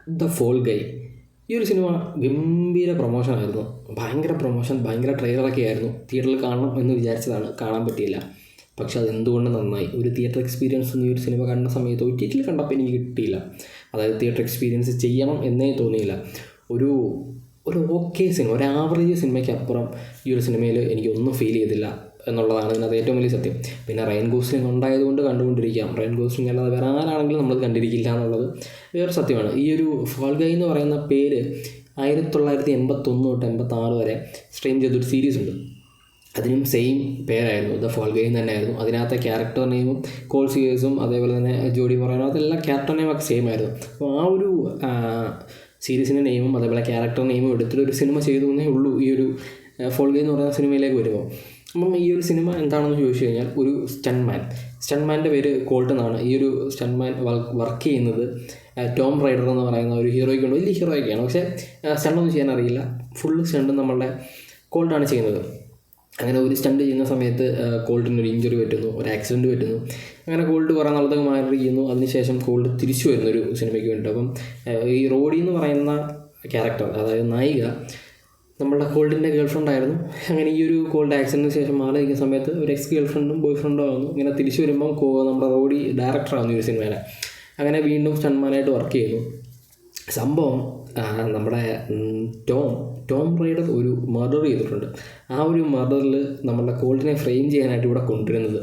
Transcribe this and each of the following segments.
The fall ഗൈ. ഈ ഒരു cinema ഗംഭീര പ്രൊമോഷനായിരുന്നു. ഭയങ്കര പ്രൊമോഷൻ, ഭയങ്കര ട്രെയിലറൊക്കെ ആയിരുന്നു. തിയേറ്ററിൽ കാണണം എന്ന് വിചാരിച്ചതാണ്, കാണാൻ പറ്റിയില്ല. പക്ഷെ അതെന്തുകൊണ്ട് നന്നായി. ഒരു തിയേറ്റർ എക്സ്പീരിയൻസ് ഒന്നും ഈ ഒരു സിനിമ കണ്ട സമയത്ത് ഒ ടി ടിയിൽ കണ്ടപ്പോൾ എനിക്ക് കിട്ടിയില്ല. അതായത് തിയേറ്റർ എക്സ്പീരിയൻസ് ചെയ്യണം എന്നേ തോന്നിയില്ല. ഒരു ഓക്കെ സിനിമ, ഒരു ആവറേജ് സിനിമയ്ക്ക് അപ്പുറം ഈ ഒരു സിനിമയിൽ എനിക്കൊന്നും ഫീൽ ചെയ്തില്ല എന്നുള്ളതാണ് ഇതിനകത്ത് ഏറ്റവും വലിയ സത്യം. പിന്നെ റയൻ ഗോസ്ലിംഗ് ഉണ്ടായതുകൊണ്ട് കണ്ടുകൊണ്ടിരിക്കാം. റയൻ ഗോസ്ലിംഗ് അല്ലാതെ വേറെ ആരാണെങ്കിലും നമ്മൾ കണ്ടിരിക്കില്ല എന്നുള്ളത് വേറെ സത്യമാണ്. ഈ ഒരു ഫോൾ ഗൈ എന്ന് പറയുന്ന പേര് 1981 തൊട്ട് 86 വരെ സ്ട്രീം ചെയ്തൊരു സീരീസ് ഉണ്ട്. അതിനും സെയിം പേരായിരുന്നു, ദ ഫോൾ ഗൈ തന്നെയായിരുന്നു. അതിനകത്തെ ക്യാരക്ടർ നെയിമും കോൾ സീരീസും അതേപോലെ തന്നെ ജോഡി മൊറേനോ അതെല്ലാം ക്യാരക്ടർ നെയിമൊക്കെ സെയിം ആയിരുന്നു. അപ്പോൾ ആ ഒരു സീരീസിൻ്റെ നെയിമും അതേപോലെ ക്യാരക്ടർ നെയിമും എടുത്തിട്ട് ഒരു സിനിമ ചെയ്തു എന്നേ ഉള്ളൂ ഈ ഒരു ഫോൾ ഗൈ എന്ന് പറയുന്ന സിനിമയിലേക്ക് വരുമ്പോൾ. അപ്പം ഈ ഒരു സിനിമ എന്താണെന്ന് ചോദിച്ചു കഴിഞ്ഞാൽ, ഒരു സ്റ്റൺമാൻ്റെ പേര് കോൾട്ട് എന്നാണ്. ഈ ഒരു സ്റ്റൺമാൻ വർക്ക് ചെയ്യുന്നത് ടോം റൈഡർ എന്ന് പറയുന്ന ഒരു ഹീറോയ്ക്കുണ്ട്. വലിയ ഹീറോയൊക്കെയാണ്, പക്ഷേ സ്റ്റണ്ടൊന്നും ചെയ്യാൻ അറിയില്ല. ഫുള്ള് സ്റ്റണ്ട് നമ്മളുടെ കോൾട്ടാണ് ചെയ്യുന്നത്. അങ്ങനെ ഒരു സ്റ്റണ്ട് ചെയ്യുന്ന സമയത്ത് കോൾട്ടിനൊരു ഇഞ്ചുറി പറ്റുന്നു, ഒരു ആക്സിഡൻറ്റ് പറ്റുന്നു. അങ്ങനെ കോൾട്ട് കുറേ നാളത്തേക്ക് മാറിയിരിക്കുന്നു. അതിനുശേഷം കോൾട്ട് തിരിച്ചു വരുന്നൊരു സിനിമയ്ക്ക് വേണ്ടി. അപ്പം ഈ റോഡി എന്ന് പറയുന്ന ക്യാരക്ടർ, അതായത് നായിക, നമ്മളുടെ കോൾട്ടിൻ്റെ ഗേൾഫ്രണ്ട് ആയിരുന്നു. അങ്ങനെ ഈ ഒരു കോൾട്ട് ആക്സിഡൻറ്റിന് ശേഷം മാറി നിൽക്കുന്ന സമയത്ത് ഒരു എക്സ് ഗേൾഫ്രണ്ടും ബോയ് ഫ്രണ്ടും ആകുന്നു. ഇങ്ങനെ തിരിച്ചു വരുമ്പം നമ്മുടെ റോഡി ഡയറക്ടറാകുന്നു ഈ ഒരു സിനിമയിലെ. അങ്ങനെ വീണ്ടും സ്റ്റൺമാനായിട്ട് വർക്ക് ചെയ്യുന്നു. സംഭവം നമ്മുടെ ടോം റൈഡർ ഒരു മർഡർ ചെയ്തിട്ടുണ്ട്. ആ ഒരു മർഡറിൽ നമ്മളുടെ കോൾട്ടിനെ ഫ്രെയിം ചെയ്യാനായിട്ട് ഇവിടെ കൊണ്ടുവരുന്നത്.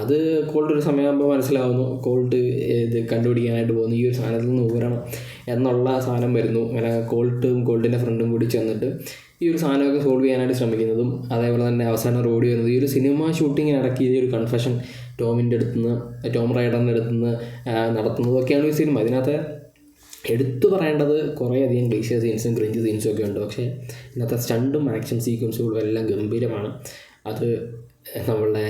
അത് കോൾട്ട് ഒരു സമയമാകുമ്പോൾ മനസ്സിലാവുന്നു. കോൾട്ട് ഇത് കണ്ടുപിടിക്കാനായിട്ട് പോകുന്നു, ഈ ഒരു സാധനത്തിൽ നിന്ന് ഊരണം എന്നുള്ള സാധനം വരുന്നു. അങ്ങനെ കോൾട്ടിൻ്റെ ഫ്രണ്ടും കൂടി ചെന്നിട്ട് ഈ ഒരു സാധനമൊക്കെ സോൾവ് ചെയ്യാനായിട്ട് ശ്രമിക്കുന്നതും അതേപോലെ തന്നെ അവസാനം റോഡി വരുന്നത്. ഈ ഒരു സിനിമ ഷൂട്ടിങ്ങിനിടയ്ക്ക് ഈ ഒരു കൺഫെഷൻ ടോം റൈഡറിൻ്റെ അടുത്തുനിന്ന് നടത്തുന്നതൊക്കെയാണ് ഈ സിനിമ. ഇതിനകത്ത് എടുത്തു പറയേണ്ടത് കുറേയധികം ഗ്ലീഷ്യർ സീൻസും ക്രിഞ്ച് സീൻസും ഒക്കെ ഉണ്ട്. പക്ഷേ ഇന്നത്തെ സ്റ്റണ്ടും ആക്ഷൻ സീക്വൻസുകളും എല്ലാം ഗംഭീരമാണ്. അത് നമ്മളുടെ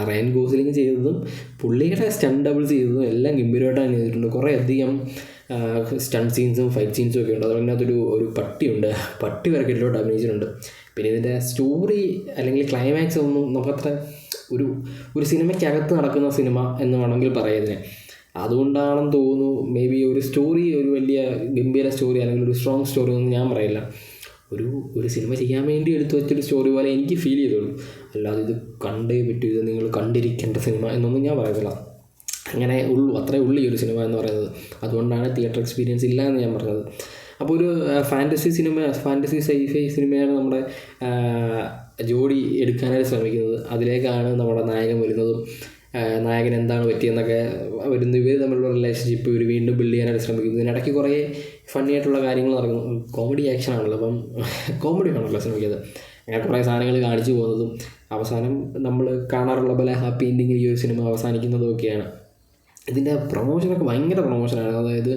റയൻ ഗോസ്ലിംഗ് ചെയ്തതും പുള്ളിയുടെ സ്റ്റണ്ട് ഡബിൾ ചെയ്തതും എല്ലാം ഗംഭീരമായിട്ടാണ് ചെയ്തിട്ടുണ്ട്. കുറേയധികം സ്റ്റണ്ട് സീൻസും ഫൈറ്റ് സീൻസും ഒക്കെ ഉണ്ട്. അതിനകത്തൊരു പട്ടിയുണ്ട്, പട്ടി വരെ കെട്ടിലോട്ട് അഭിനയിച്ചിട്ടുണ്ട്. പിന്നെ ഇതിൻ്റെ സ്റ്റോറി അല്ലെങ്കിൽ ക്ലൈമാക്സ് ഒന്നും നമുക്കത്ര ഒരു സിനിമയ്ക്കകത്ത് നടക്കുന്ന സിനിമ എന്ന് വേണമെങ്കിൽ പറയാം ഇതിനെ. അതുകൊണ്ടാണെന്ന് തോന്നുന്നു മേ ബി ഒരു സ്റ്റോറി, ഒരു വലിയ ഗംഭീര സ്റ്റോറി അല്ലെങ്കിൽ ഒരു സ്ട്രോങ് സ്റ്റോറി ഒന്നും ഞാൻ പറയില്ല. ഒരു സിനിമ ചെയ്യാൻ വേണ്ടി എടുത്തു വെച്ചൊരു സ്റ്റോറി പോലെ എനിക്ക് ഫീൽ ചെയ്തോളൂ. അല്ലാതെ ഇത് കണ്ടേ പറ്റൂ, ഇത് നിങ്ങൾ കണ്ടിരിക്കേണ്ട സിനിമ എന്നൊന്നും ഞാൻ പറയത്തില്ല. അങ്ങനെ ഉള്ളൂ, അത്രേ ഉള്ളൂ ഈ ഒരു സിനിമ എന്ന് പറയുന്നത്. അതുകൊണ്ടാണ് തിയേറ്റർ എക്സ്പീരിയൻസ് ഇല്ല എന്ന് ഞാൻ പറഞ്ഞത്. അപ്പോൾ ഒരു ഫാൻറ്റസി സൈഫൈ സിനിമയാണ് നമ്മുടെ ജോഡി എടുക്കാനായിട്ട് ശ്രമിക്കുന്നത്. അതിലേക്കാണ് നമ്മുടെ നായകൻ വരുന്നതും നായകൻ എന്താണ് പറ്റിയെന്നൊക്കെ വരുന്നു. ഇവർ തമ്മിലുള്ള റിലേഷൻഷിപ്പ് ഇവർ വീണ്ടും ബിൽഡ് ചെയ്യാനായിട്ട് ശ്രമിക്കുന്നു. ഇതിനിടയ്ക്ക് കുറേ ഫണ്ണി ആയിട്ടുള്ള കാര്യങ്ങൾ നടക്കുന്നു. കോമഡി ആക്ഷൻ ആണല്ലോ, അപ്പം കോമഡി ആണല്ലോ ശ്രമിക്കുന്നത്. അങ്ങനെ കുറേ സാധനങ്ങൾ കാണിച്ചു പോകുന്നതും അവസാനം നമ്മൾ കാണാറുള്ള പോലെ ഹാപ്പി എൻഡിങ്ങിൽ ഈ ഒരു സിനിമ അവസാനിക്കുന്നതും ഒക്കെയാണ്. ഇതിൻ്റെ പ്രൊമോഷനൊക്കെ ഭയങ്കര പ്രൊമോഷനാണ്. അതായത്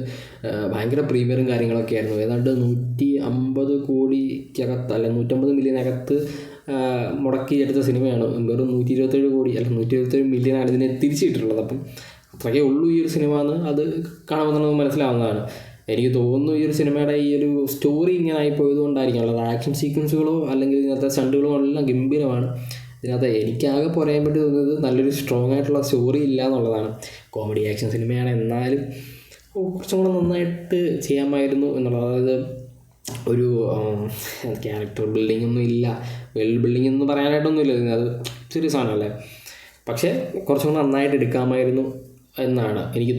ഭയങ്കര പ്രീമിയറും കാര്യങ്ങളൊക്കെ ആയിരുന്നു. ഏതാണ്ട് 150 കോടിക്കകത്ത് അല്ല 150 മില്യനകത്ത് മുടക്കിയെടുത്ത സിനിമയാണ്. വെറും 127 കോടി അല്ല 127 മില്യനാണ് ഇതിനെ തിരിച്ചിട്ടുള്ളത്. അപ്പം അത്രയൊക്കെ ഉള്ളൂ ഈ ഒരു സിനിമ എന്ന് അത് കാണുമ്പോൾ തന്നെ മനസ്സിലാവുന്നതാണ്. എനിക്ക് തോന്നുന്നു ഈ ഒരു സിനിമയുടെ ഈ ഒരു സ്റ്റോറി ഇങ്ങനെ ആയിപ്പോയത് കൊണ്ടായിരിക്കും. അല്ലാതെ ആക്ഷൻ സീക്വൻസുകളോ അല്ലെങ്കിൽ ഇതിനകത്തെ സ്റ്റണ്ടുകളോ എല്ലാം ഗംഭീരമാണ്. ഇതിനകത്ത് എനിക്കാകെ പറയാൻ പറ്റി തോന്നുന്നത് നല്ലൊരു സ്ട്രോങ് ആയിട്ടുള്ള സ്റ്റോറി ഇല്ല എന്നുള്ളതാണ്. കോമഡി ആക്ഷൻ സിനിമയാണ്, എന്നാലും കുറച്ചും കൂടെ നന്നായിട്ട് ചെയ്യാമായിരുന്നു എന്നുള്ളത്. അതായത് ഒരു ക്യാരക്ടർ ബിൽഡിംഗ് ഒന്നും ഇല്ല, വേൾഡ് ബിൽഡിംഗ് എന്ന് പറയാനായിട്ടൊന്നും ഇല്ല. അത് ചെറിയ സാധനമല്ലേ. പക്ഷേ കുറച്ചും കൂടെ നന്നായിട്ട് എടുക്കാമായിരുന്നു എന്നാണ് എനിക്ക്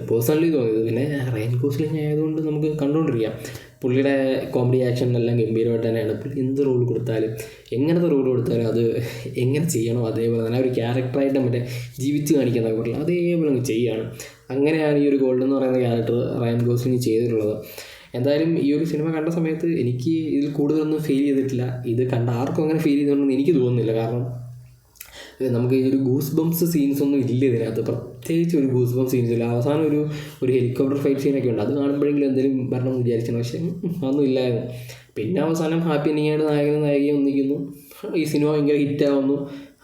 പേഴ്സണലി തോന്നിയത്. പിന്നെ റയൻ ഗോസ്ലിംഗ് ആയതുകൊണ്ട് നമുക്ക് കണ്ടുകൊണ്ടിരിക്കാം. പുള്ളിയുടെ കോമഡി ആക്ഷൻ എല്ലാം ഗംഭീരമായിട്ട് തന്നെയാണ്. പുള്ളി എന്ത് റോൾ കൊടുത്താലും എങ്ങനത്തെ റോൾ കൊടുത്താലും അത് എങ്ങനെ ചെയ്യണോ അതേപോലെ തന്നെ ഒരു ക്യാരക്ടറായിട്ട് മറ്റേ ജീവിച്ച് കാണിക്കുന്ന പറ്റില്ല അതേപോലെ അങ്ങ് ചെയ്യുകയാണ്. അങ്ങനെയാണ് ഈ ഒരു ഗോൾഡ് എന്ന് പറയുന്ന ക്യാരക്ടർ റയൻ ഗോസ്ലിംഗ് ചെയ്തിട്ടുള്ളത്. എന്തായാലും ഈ ഒരു സിനിമ കണ്ട സമയത്ത് എനിക്ക് ഇതിൽ കൂടുതലൊന്നും ഫീൽ ചെയ്തിട്ടില്ല. ഇത് കണ്ട ആർക്കും അങ്ങനെ ഫീൽ ചെയ്തിട്ടുണ്ടെന്ന് എനിക്ക് തോന്നുന്നില്ല. കാരണം നമുക്ക് ഈ ഒരു ഗൂസ് ബംസ് സീൻസ് ഒന്നും ഇല്ല ഇതിനകത്ത്. പ്രത്യേകിച്ച് ഒരു ഗൂസ് ബംസ് സീൻസ് ഇല്ല. അവസാനം ഒരു ഹെലികോപ്റ്റർ ഫൈറ്റ് സീനൊക്കെ ഉണ്ട്. അത് കാണുമ്പോഴെങ്കിലും എന്തെങ്കിലും വരണം എന്ന് വിചാരിച്ചു, പക്ഷേ അതൊന്നും ഇല്ലായിരുന്നു. പിന്നെ അവസാനം ഹാപ്പി എൻഡിങ്ങായിട്ട് നായകനും നായികയും ഒന്നിക്കുന്നു, ഈ സിനിമ ഭയങ്കര ഹിറ്റാവുന്നു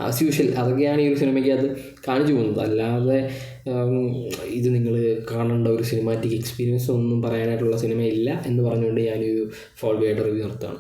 ആസ് യൂഷ്വൽ. അതൊക്കെയാണ് ഈ ഒരു സിനിമയ്ക്ക് അത് കാണിച്ചു പോകുന്നത്. അല്ലാതെ ഇത് നിങ്ങൾ കാണേണ്ട ഒരു സിനിമാറ്റിക് എക്സ്പീരിയൻസ് ഒന്നും പറയാനായിട്ടുള്ള സിനിമയില്ല എന്ന് പറഞ്ഞുകൊണ്ട് ഞാനൊരു ഫോൾ ഗൈയുടെ റിവ്യൂ നടത്തുകയാണ്.